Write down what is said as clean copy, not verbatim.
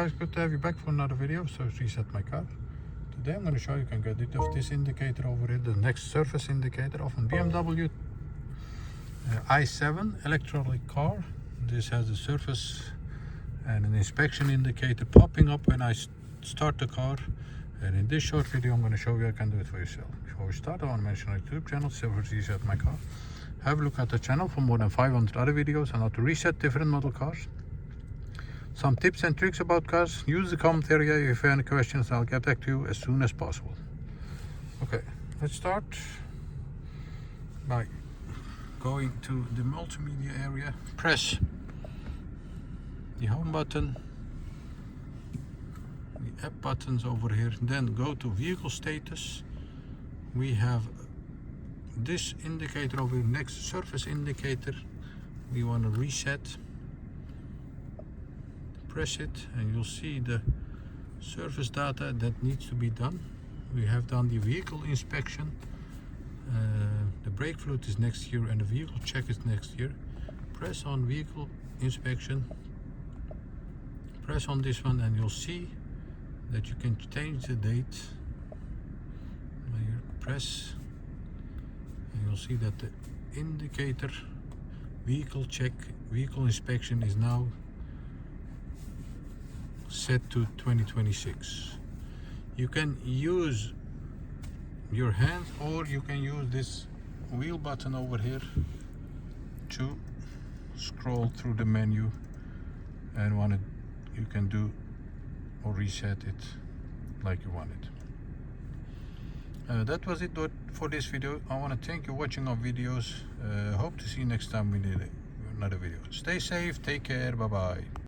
Guys, good to have you back for another video. So reset my car. Today I'm going to show you can get rid of this indicator over here, the next surface indicator of a BMW i7 electronic car. This has a surface and an inspection indicator popping up when I start the car. And in this short video I'm going to show you how you can do it for yourself. Before we start, I want to mention our YouTube channel, Silver Reset My Car. Have a look at the channel for more than 500 other videos on how to reset different model cars. Some tips and tricks about cars. Use the comment area if you have any questions. I'll get back to you as soon as possible. Okay, let's start by going to the multimedia area. Press the home button, the app buttons over here. Then go to vehicle status. We have this indicator over here, next surface indicator. We want to reset. Press it and you'll see the surface data that needs to be done. We have done the vehicle inspection, the brake fluid is next year and the vehicle check is next year. Press on vehicle inspection, press on this one and you'll see that you can change the date. Here, press and you'll see that the indicator vehicle check, vehicle inspection is now set to 2026. You can use your hand or you can use this wheel button over here to scroll through the menu and you can do or reset it like you want it. That was it for this video. I want to thank you for watching our videos. Hope to see you next time we do another video. Stay safe, take care, bye bye.